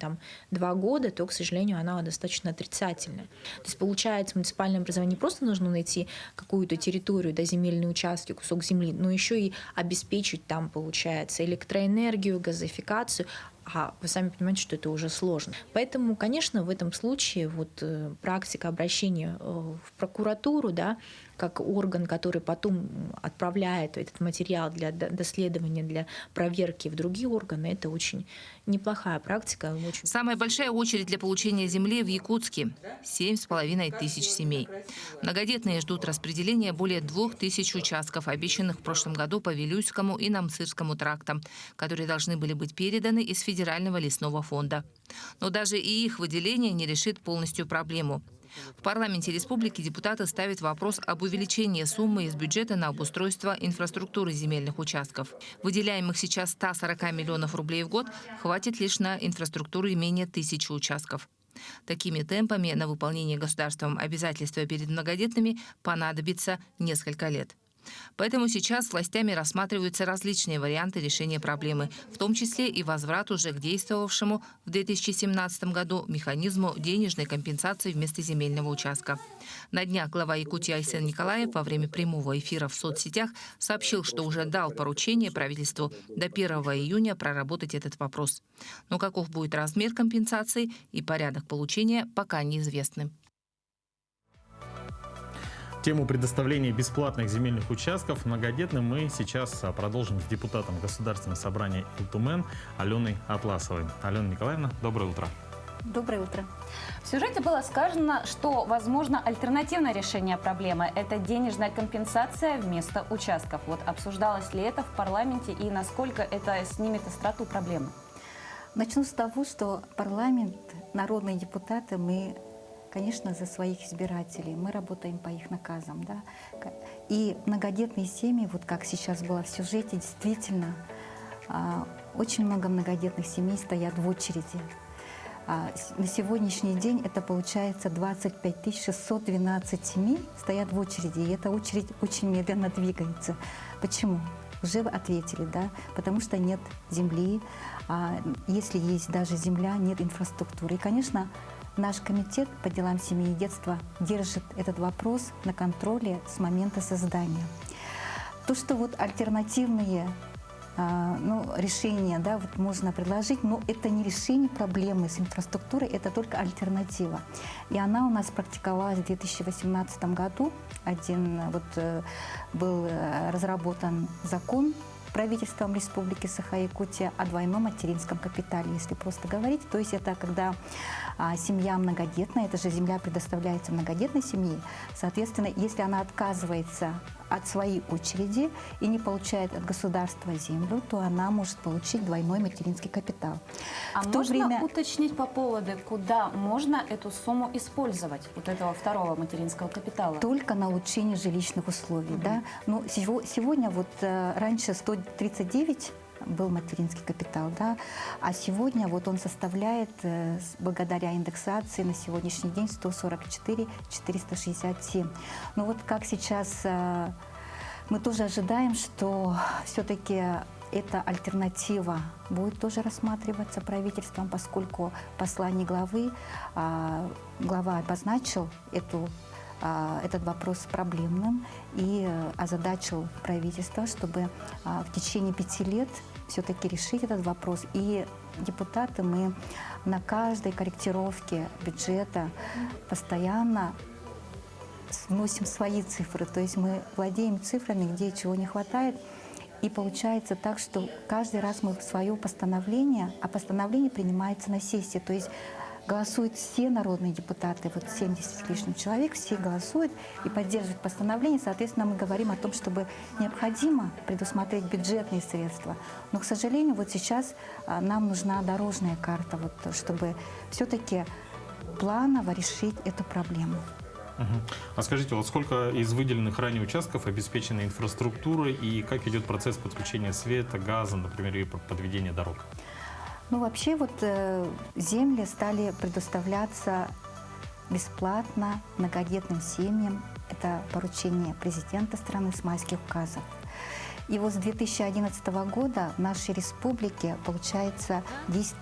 2 года, то, к сожалению, она достаточно отрицательная. То есть, получается, в муниципальном образовании не просто нужно найти какую-то территорию, земельные участки, кусок земли, но еще и обеспечить там, получается, электроэнергию, газификацию. А вы сами понимаете, что это уже сложно. Поэтому, конечно, в этом случае практика обращения в прокуратуру, как орган, который потом отправляет этот материал для доследования, для проверки в другие органы, это очень неплохая практика. Самая большая очередь для получения земли в Якутске – 7,5 тысяч семей. Многодетные ждут распределения более 2000 участков, обещанных в прошлом году по Вилюйскому и Намцирскому трактам, которые должны были быть переданы из Федерального лесного фонда. Но даже и их выделение не решит полностью проблему. В парламенте республики депутаты ставят вопрос об увеличении суммы из бюджета на обустройство инфраструктуры земельных участков. Выделяемых сейчас 140 миллионов рублей в год хватит лишь на инфраструктуру менее 1000 участков. Такими темпами на выполнение государством обязательства перед многодетными понадобится несколько лет. Поэтому сейчас властями рассматриваются различные варианты решения проблемы, в том числе и возврат уже к действовавшему в 2017 году механизму денежной компенсации вместо земельного участка. На днях глава Якутии Айсен Николаев во время прямого эфира в соцсетях сообщил, что уже дал поручение правительству до 1 июня проработать этот вопрос. Но каков будет размер компенсации и порядок получения, пока неизвестны. Тему предоставления бесплатных земельных участков многодетным мы сейчас продолжим с депутатом Государственного собрания Илтумен Аленой Атласовой. Алена Николаевна, доброе утро. Доброе утро. В сюжете было сказано, что возможно альтернативное решение проблемы – это денежная компенсация вместо участков. Обсуждалось ли это в парламенте и насколько это снимет остроту проблемы? Начну с того, что парламент, народные депутаты, мы, конечно, за своих избирателей, мы работаем по их наказам. И многодетные семьи, как сейчас было в сюжете, действительно, очень много многодетных семей стоят в очереди. На сегодняшний день это получается 25 612 семей стоят в очереди, и эта очередь очень медленно двигается. Почему? Уже вы ответили, потому что нет земли, если есть даже земля, нет инфраструктуры. И, конечно, наш комитет по делам семьи и детства держит этот вопрос на контроле с момента создания. То, что альтернативные решения можно предложить, но это не решение проблемы с инфраструктурой, это только альтернатива. И она у нас практиковалась в 2018 году. Был разработан закон правительством Республики Саха-Якутия о двойном материнском капитале, если просто говорить. То есть это когда семья многодетная, это же земля предоставляется многодетной семье. Соответственно, если она отказывается от своей очереди и не получает от государства землю, то она может получить двойной материнский капитал. А можно уточнить по поводу, куда можно эту сумму использовать, вот этого второго материнского капитала? Только на улучшение жилищных условий. Да? Но сегодня вот раньше 139 был материнский капитал, да, а сегодня вот он составляет, благодаря индексации, на сегодняшний день 144 467. Но вот как сейчас мы тоже ожидаем, что все-таки эта альтернатива будет тоже рассматриваться правительством, поскольку послание главы, глава обозначил этот вопрос проблемным и озадачил правительство, чтобы в течение 5 лет все-таки решить этот вопрос. И депутаты, мы на каждой корректировке бюджета постоянно вносим свои цифры. То есть мы владеем цифрами, где чего не хватает. И получается так, что каждый раз мы свое постановление, а постановление принимается на сессии. То есть голосуют все народные депутаты, вот 70 с лишним человек, все голосуют и поддерживают постановление. Соответственно, мы говорим о том, чтобы необходимо предусмотреть бюджетные средства. Но, к сожалению, вот сейчас нам нужна дорожная карта, вот, чтобы все-таки планово решить эту проблему. А скажите, вот сколько из выделенных ранее участков обеспечена инфраструктурой и как идет процесс подключения света, газа, например, и подведения дорог? Ну, вообще вот земли стали предоставляться бесплатно многодетным семьям. Это поручение президента страны с майских указов. И вот с 2011 года в нашей республике получается 10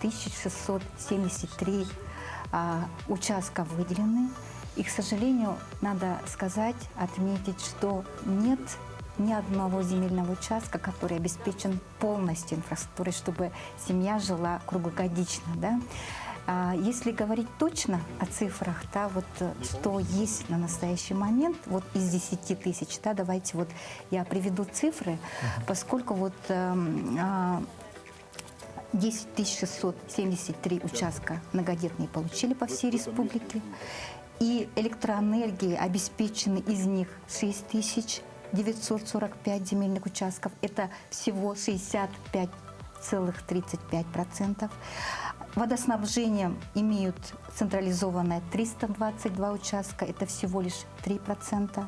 673 участка выделены. И, к сожалению, надо сказать, отметить, что нет ни одного земельного участка, который обеспечен полностью инфраструктурой, чтобы семья жила круглогодично. Да? Если говорить точно о цифрах, да, вот, что есть на настоящий момент, вот из 10 тысяч, да, давайте вот я приведу цифры, поскольку вот 10 673 участка многодетные получили по всей республике, и электроэнергии обеспечены из них 6945 земельных участков. Это всего 65,35%. Водоснабжением имеют централизованное 322 участка, это всего лишь 3%.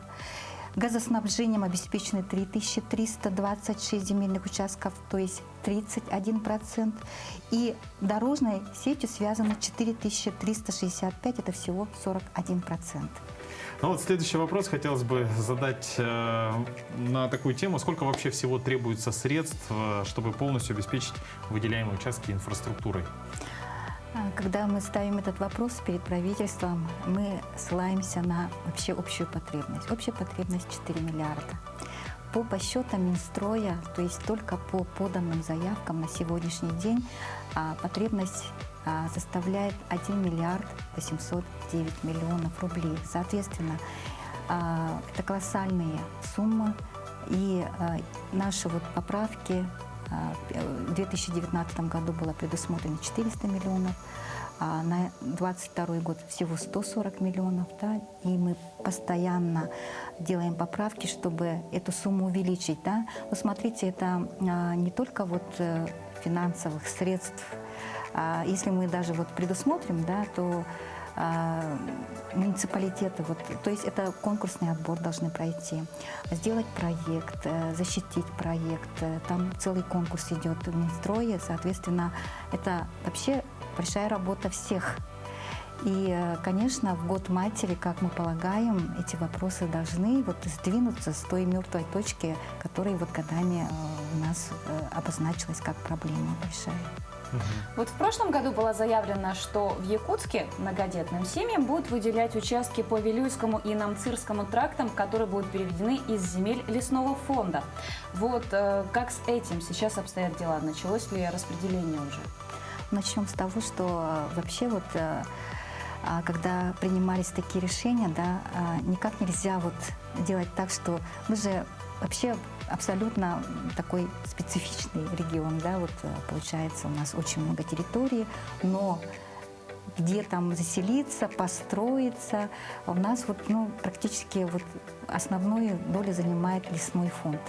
Газоснабжением обеспечены 3326 земельных участков, то есть 31%. И дорожной сетью связано 4365, это всего 41%. Ну вот следующий вопрос хотелось бы задать на такую тему. Сколько вообще всего требуется средств, чтобы полностью обеспечить выделяемые участки инфраструктурой? Когда мы ставим этот вопрос перед правительством, мы ссылаемся на вообще общую потребность. Общая потребность 4 миллиарда. По подсчетам Минстроя, то есть только по поданным заявкам на сегодняшний день, потребность составляет 1 миллиард 809 миллионов рублей. Соответственно, это колоссальные суммы. И наши вот поправки в 2019 году было предусмотрено 400 миллионов, а на 2022 год всего 140 миллионов. Да? И мы постоянно делаем поправки, чтобы эту сумму увеличить. Да? Вы смотрите, это не только вот финансовых средств. Если мы даже вот предусмотрим, да, то муниципалитеты, вот, то есть это конкурсный отбор должны пройти, сделать проект, защитить проект, там целый конкурс идет в Минстрое, соответственно, это вообще большая работа всех. И, конечно, в год матери, как мы полагаем, эти вопросы должны вот сдвинуться с той мертвой точки, которая вот годами у нас обозначилась как проблема большая. Вот в прошлом году было заявлено, что в Якутске многодетным семьям будут выделять участки по Вилюйскому и Намцирскому трактам, которые будут переведены из земель лесного фонда. Вот как с этим сейчас обстоят дела? Началось ли распределение уже? Начнем с того, что вообще вот когда принимались такие решения, да, никак нельзя вот делать так, что мы же вообще абсолютно такой специфичный регион, да, вот получается у нас очень много территорий, но где там заселиться, построиться. У нас вот, ну, практически вот основную долю занимает лесной фонд.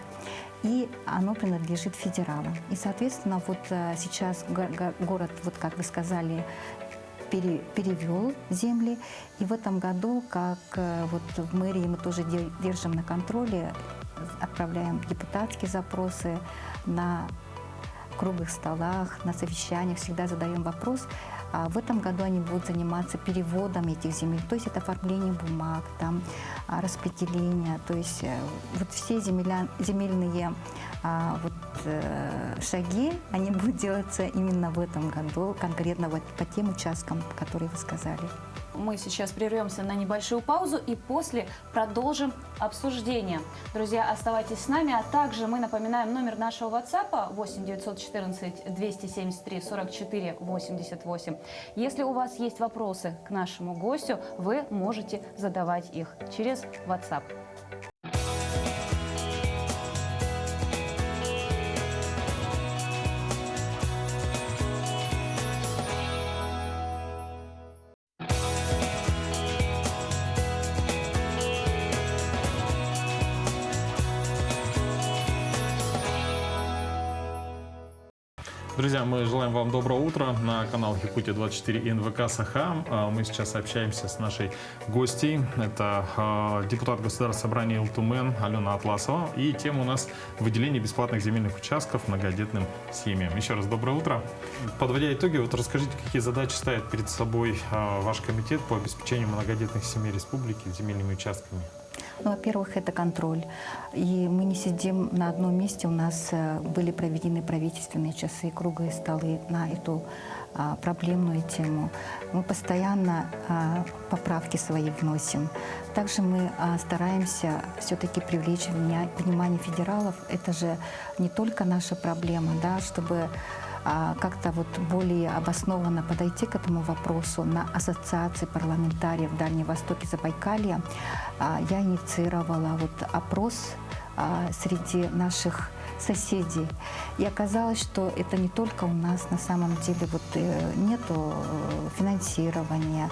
И оно принадлежит федералам. И, соответственно, вот сейчас город, вот как вы сказали, перевел земли. И в этом году, как вот в мэрии мы тоже держим на контроле, отправляем депутатские запросы на круглых столах, на совещаниях, всегда задаем вопрос. А в этом году они будут заниматься переводом этих земель, то есть это оформление бумаг, там, распределение, то есть вот все земельные шаги, они будут делаться именно в этом году, конкретно вот по тем участкам, которые вы сказали. Мы сейчас прервемся на небольшую паузу и после продолжим обсуждение. Друзья, оставайтесь с нами, а также мы напоминаем номер нашего WhatsApp 8 914 273 44 88. Если у вас есть вопросы к нашему гостю, вы можете задавать их через WhatsApp. Друзья, мы желаем вам доброго утра на канал Якутия-24 и НВК Саха. Мы сейчас общаемся с нашей гостьей. Это депутат Государственного собрания Илтумен Алена Атласова. И тема у нас выделение бесплатных земельных участков многодетным семьям. Еще раз доброе утро. Подводя итоги, вот расскажите, какие задачи ставит перед собой ваш комитет по обеспечению многодетных семей республики земельными участками? Ну, во-первых, это контроль. И мы не сидим на одном месте. У нас были проведены правительственные часы, круглые столы на эту проблемную тему. Мы постоянно поправки свои вносим. Также мы стараемся все-таки привлечь внимание федералов. Это же не только наша проблема, да, чтобы как-то вот более обоснованно подойти к этому вопросу. На ассоциации парламентариев Дальнего Востока и Забайкалья я инициировала вот опрос среди наших соседей. И оказалось, что это не только у нас на самом деле вот нету финансирования,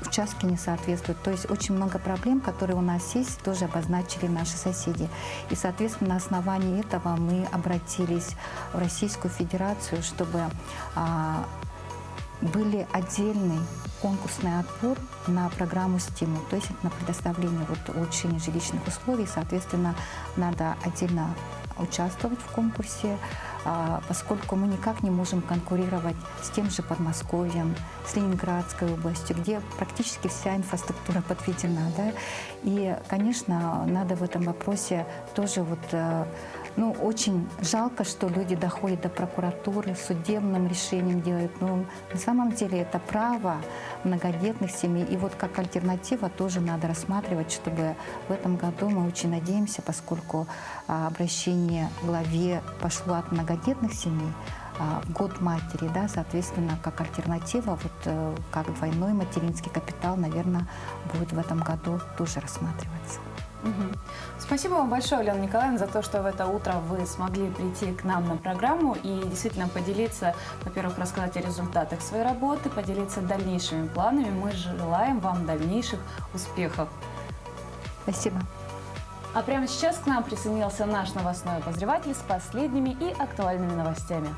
участки не соответствуют. То есть очень много проблем, которые у нас есть, тоже обозначили наши соседи. И, соответственно, на основании этого мы обратились в Российскую Федерацию, чтобы были отдельный конкурсный отбор на программу «Стимул», то есть на предоставление вот улучшения жилищных условий. Соответственно, надо отдельно участвовать в конкурсе, поскольку мы никак не можем конкурировать с тем же Подмосковьем, с Ленинградской областью, где практически вся инфраструктура подведена. Да? И, конечно, надо в этом вопросе тоже вот, ну, очень жалко, что люди доходят до прокуратуры, судебным решением делают. Но на самом деле это право многодетных семей. И вот как альтернатива тоже надо рассматривать, чтобы в этом году мы очень надеемся, поскольку обращение к главе пошло от многодетных семей, в год матери, да, соответственно, как альтернатива, вот как двойной материнский капитал, наверное, будет в этом году тоже рассматриваться. Спасибо вам большое, Алена Николаевна, за то, что в это утро вы смогли прийти к нам на программу и действительно поделиться, во-первых, рассказать о результатах своей работы, поделиться дальнейшими планами. Мы желаем вам дальнейших успехов. Спасибо. А прямо сейчас к нам присоединился наш новостной обозреватель с последними и актуальными новостями.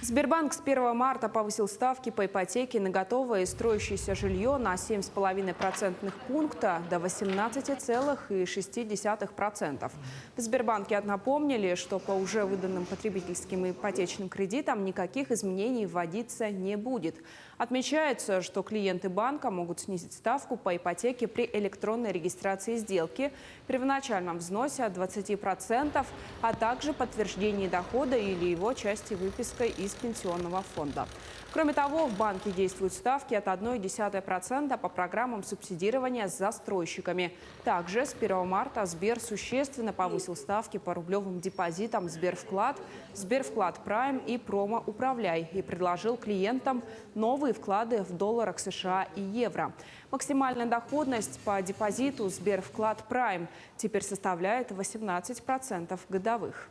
Сбербанк с 1 марта повысил ставки по ипотеке на готовое и строящееся жилье на 7,5% пункта до 18,6%. В Сбербанке напомнили, что по уже выданным потребительским ипотечным кредитам никаких изменений вводиться не будет. Отмечается, что клиенты банка могут снизить ставку по ипотеке при электронной регистрации сделки, первоначальном взносе от 20%, а также подтверждении дохода или его части выпиской из пенсионного фонда. Кроме того, в банке действуют ставки от 0,1% по программам субсидирования с застройщиками. Также с 1 марта Сбер существенно повысил ставки по рублевым депозитам Сбервклад, Сбервклад Прайм и Промо Управляй и предложил клиентам новые вклады в долларах США и евро. Максимальная доходность по депозиту Сбервклад Прайм теперь составляет 18% годовых.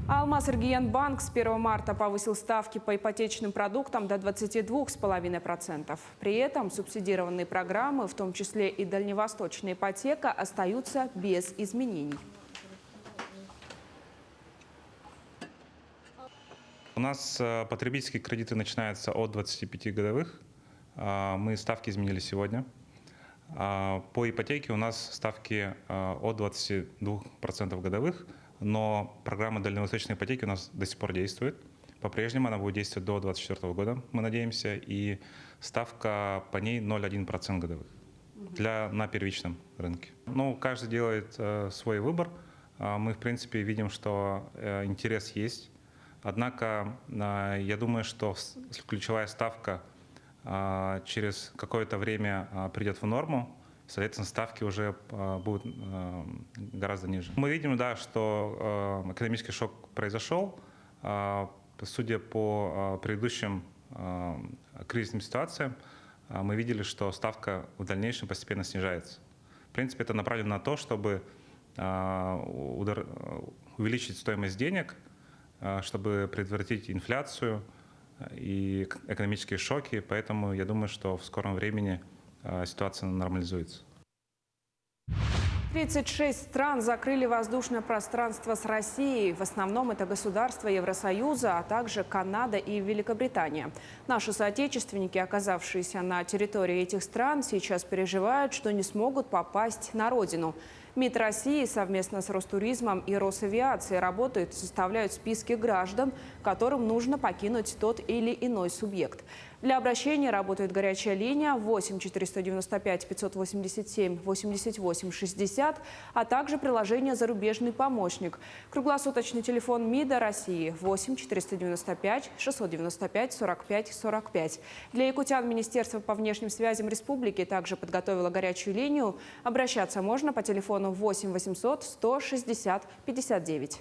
Алмаз-Энергоbank с 1 марта повысил ставки по ипотечным продуктам до 22,5%. При этом субсидированные программы, в том числе и дальневосточная ипотека, остаются без изменений. У нас потребительские кредиты начинаются от 25 годовых. Мы ставки изменили сегодня. По ипотеке у нас ставки от 22% годовых. Но программа дальневосточной ипотеки у нас до сих пор действует. По-прежнему она будет действовать до 2024 года, мы надеемся. И ставка по ней 0,1% годовых на первичном рынке. Ну, каждый делает свой выбор. Мы, в принципе, видим, что интерес есть. Однако, я думаю, что ключевая ставка через какое-то время придет в норму. Соответственно, ставки уже будут гораздо ниже. Мы видим, да, что экономический шок произошел. Судя по предыдущим кризисным ситуациям, мы видели, что ставка в дальнейшем постепенно снижается. В принципе, это направлено на то, чтобы увеличить стоимость денег, чтобы предотвратить инфляцию и экономические шоки. Поэтому я думаю, что в скором времени ситуация нормализуется. 36 стран закрыли воздушное пространство с Россией. В основном это государства Евросоюза, а также Канада и Великобритания. Наши соотечественники, оказавшиеся на территории этих стран, сейчас переживают, что не смогут попасть на родину. МИД России совместно с Ростуризмом и Росавиацией работают и составляют списки граждан, которым нужно покинуть тот или иной субъект. Для обращения работает горячая линия 8 495 587 88 60, а также приложение «Зарубежный помощник». Круглосуточный телефон МИДа России 8 495 695 45 45. Для якутян Министерство по внешним связям республики также подготовило горячую линию. Обращаться можно по телефону 8 800 160 59.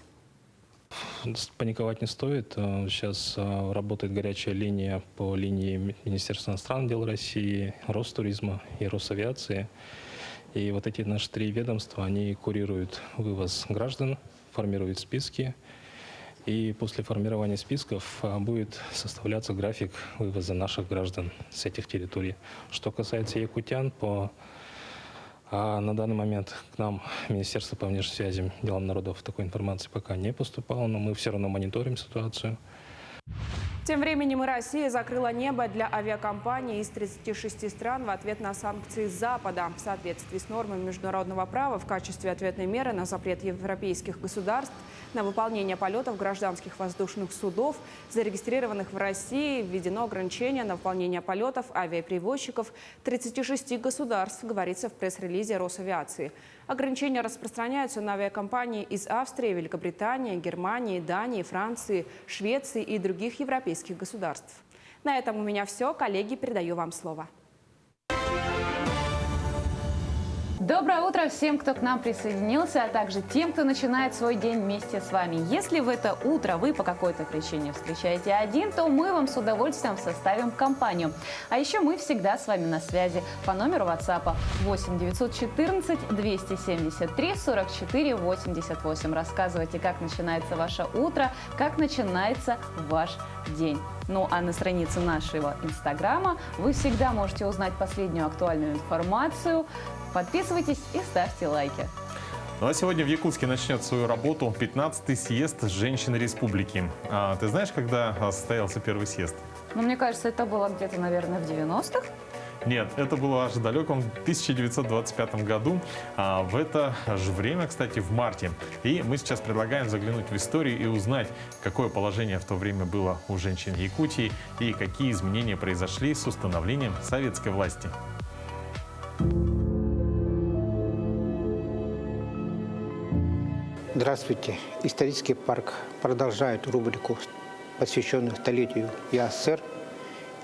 Паниковать не стоит. Сейчас работает горячая линия по линии Министерства иностранных дел России, Ростуризма и Росавиации. И вот эти наши три ведомства, они курируют вывоз граждан, формируют списки. И после формирования списков будет составляться график вывоза наших граждан с этих территорий. Что касается якутян, на данный момент к нам Министерство по внешним связям, делам народов такой информации пока не поступало, но мы все равно мониторим ситуацию. Тем временем и Россия закрыла небо для авиакомпаний из 36 стран в ответ на санкции Запада. В соответствии с нормами международного права в качестве ответной меры на запрет европейских государств на выполнение полетов гражданских воздушных судов, зарегистрированных в России, введено ограничение на выполнение полетов авиаперевозчиков 36 государств, говорится в пресс-релизе Росавиации. Ограничения распространяются на авиакомпании из Австрии, Великобритании, Германии, Дании, Франции, Швеции и других европейских государств. На этом у меня все. Коллеги, передаю вам слово. Доброе утро всем, кто к нам присоединился, а также тем, кто начинает свой день вместе с вами. Если в это утро вы по какой-то причине встречаете один, то мы вам с удовольствием составим компанию. А еще мы всегда с вами на связи по номеру WhatsApp 8 914 273 44 88. Рассказывайте, как начинается ваше утро, как начинается ваш день. Ну а на странице нашего Инстаграма вы всегда можете узнать последнюю актуальную информацию. Подписывайтесь и ставьте лайки. Ну а сегодня в Якутске начнет свою работу 15-й съезд женщин республики. А ты знаешь, когда состоялся первый съезд? Ну, мне кажется, это было где-то, наверное, в 90-х. Нет, это было аж в далеком 1925 году. В это же время, кстати, в марте. И мы сейчас предлагаем заглянуть в историю и узнать, какое положение в то время было у женщин Якутии и какие изменения произошли с установлением советской власти. Здравствуйте. Исторический парк продолжает рубрику, посвященную столетию ЯССР.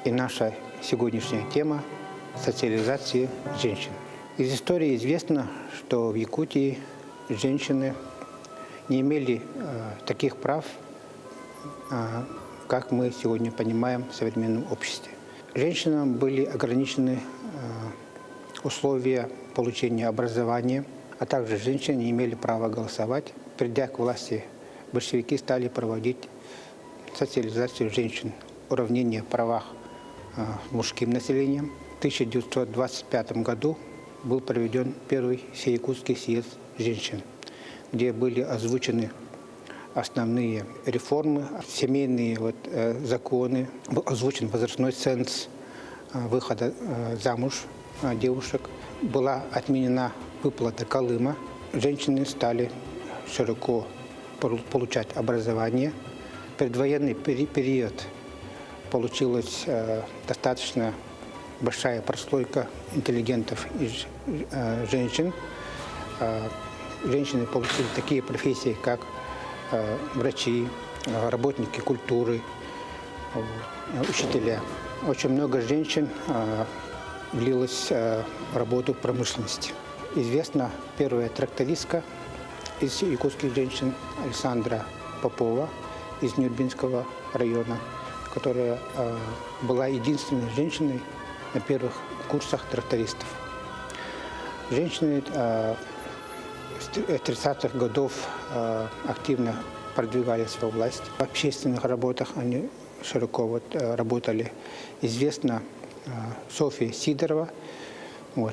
И наша сегодняшняя тема – социализация женщин. Из истории известно, что в Якутии женщины не имели таких прав, как мы сегодня понимаем в современном обществе. Женщинам были ограничены условия получения образования, а также женщины не имели права голосовать. Придя к власти большевики стали проводить социализацию женщин, уравнение в правах мужским населением. В 1925 году был проведен первый Всеякутский съезд женщин, где были озвучены основные реформы, семейные законы, был озвучен возрастной ценз выхода замуж девушек, была отменена выплата Колыма, женщины стали широко получать образование. В предвоенный период получилась достаточно большая прослойка интеллигентов и женщин. Женщины получили такие профессии, как врачи, работники культуры, учителя. Очень много женщин влилось в работу в промышленности. Известна первая трактористка из якутских женщин Александра Попова из Нюрбинского района, которая была единственной женщиной на первых курсах трактористов. Женщины с 30-х годов активно продвигали свою власть. В общественных работах они широко работали. Известна Софья Сидорова,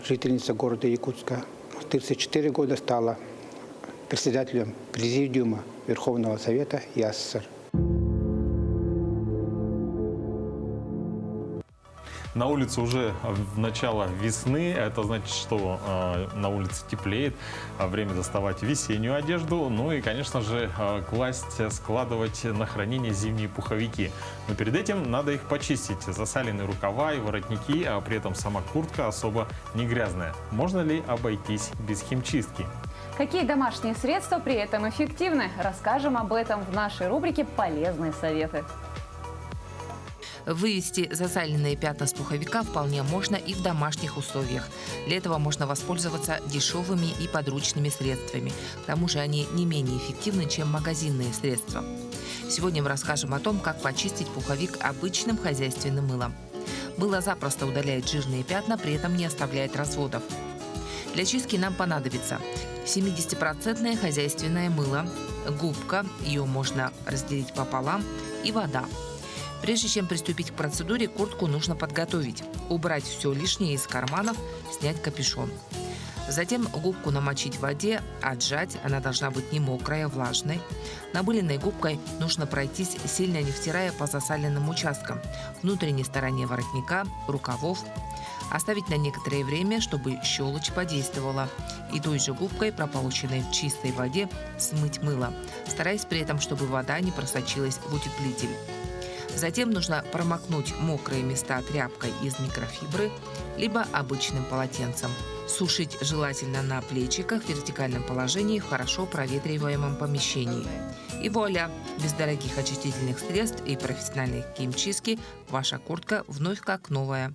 жительница города Якутска. В 34 года стала председателем Президиума Верховного Совета ЯССР. На улице уже начало весны, это значит, что на улице теплеет, время доставать весеннюю одежду, ну и, конечно же, класть, складывать на хранение зимние пуховики. Но перед этим надо их почистить, засаленные рукава и воротники, а при этом сама куртка особо не грязная. Можно ли обойтись без химчистки? Какие домашние средства при этом эффективны? Расскажем об этом в нашей рубрике «Полезные советы». Вывести засаленные пятна с пуховика вполне можно и в домашних условиях. Для этого можно воспользоваться дешевыми и подручными средствами. К тому же они не менее эффективны, чем магазинные средства. Сегодня мы расскажем о том, как почистить пуховик обычным хозяйственным мылом. Мыло запросто удаляет жирные пятна, при этом не оставляет разводов. Для чистки нам понадобится 70% хозяйственное мыло, губка, ее можно разделить пополам, и вода. Прежде чем приступить к процедуре, куртку нужно подготовить. Убрать все лишнее из карманов, снять капюшон. Затем губку намочить в воде, отжать, она должна быть не мокрая, а влажной. Набыленной губкой нужно пройтись, сильно не втирая по засаленным участкам, внутренней стороне воротника, рукавов. Оставить на некоторое время, чтобы щелочь подействовала. И той же губкой, прополощенной в чистой воде, смыть мыло, стараясь при этом, чтобы вода не просочилась в утеплитель. Затем нужно промокнуть мокрые места тряпкой из микрофибры, либо обычным полотенцем. Сушить желательно на плечиках в вертикальном положении в хорошо проветриваемом помещении. И вуаля! Без дорогих очистительных средств и профессиональной химчистки ваша куртка вновь как новая.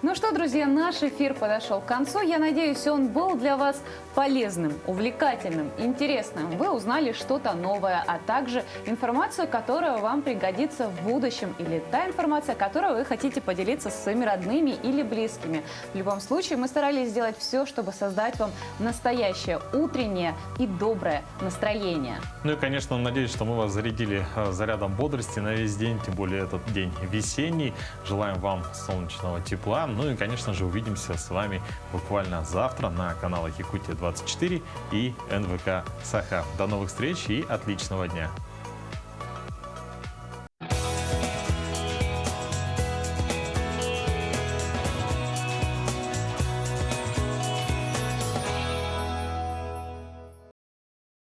Ну что, друзья, наш эфир подошел к концу. Я надеюсь, он был для вас полезным, увлекательным, интересным. Вы узнали что-то новое, а также информацию, которая вам пригодится в будущем, или та информация, которой вы хотите поделиться со своими родными или близкими. В любом случае, мы старались сделать все, чтобы создать вам настоящее утреннее и доброе настроение. Ну и, конечно, надеюсь, что мы вас зарядили зарядом бодрости на весь день, тем более этот день весенний. Желаем вам солнечного тепла. Ну и, конечно же, увидимся с вами буквально завтра на каналах Якутия-24 и НВК Саха. До новых встреч и отличного дня!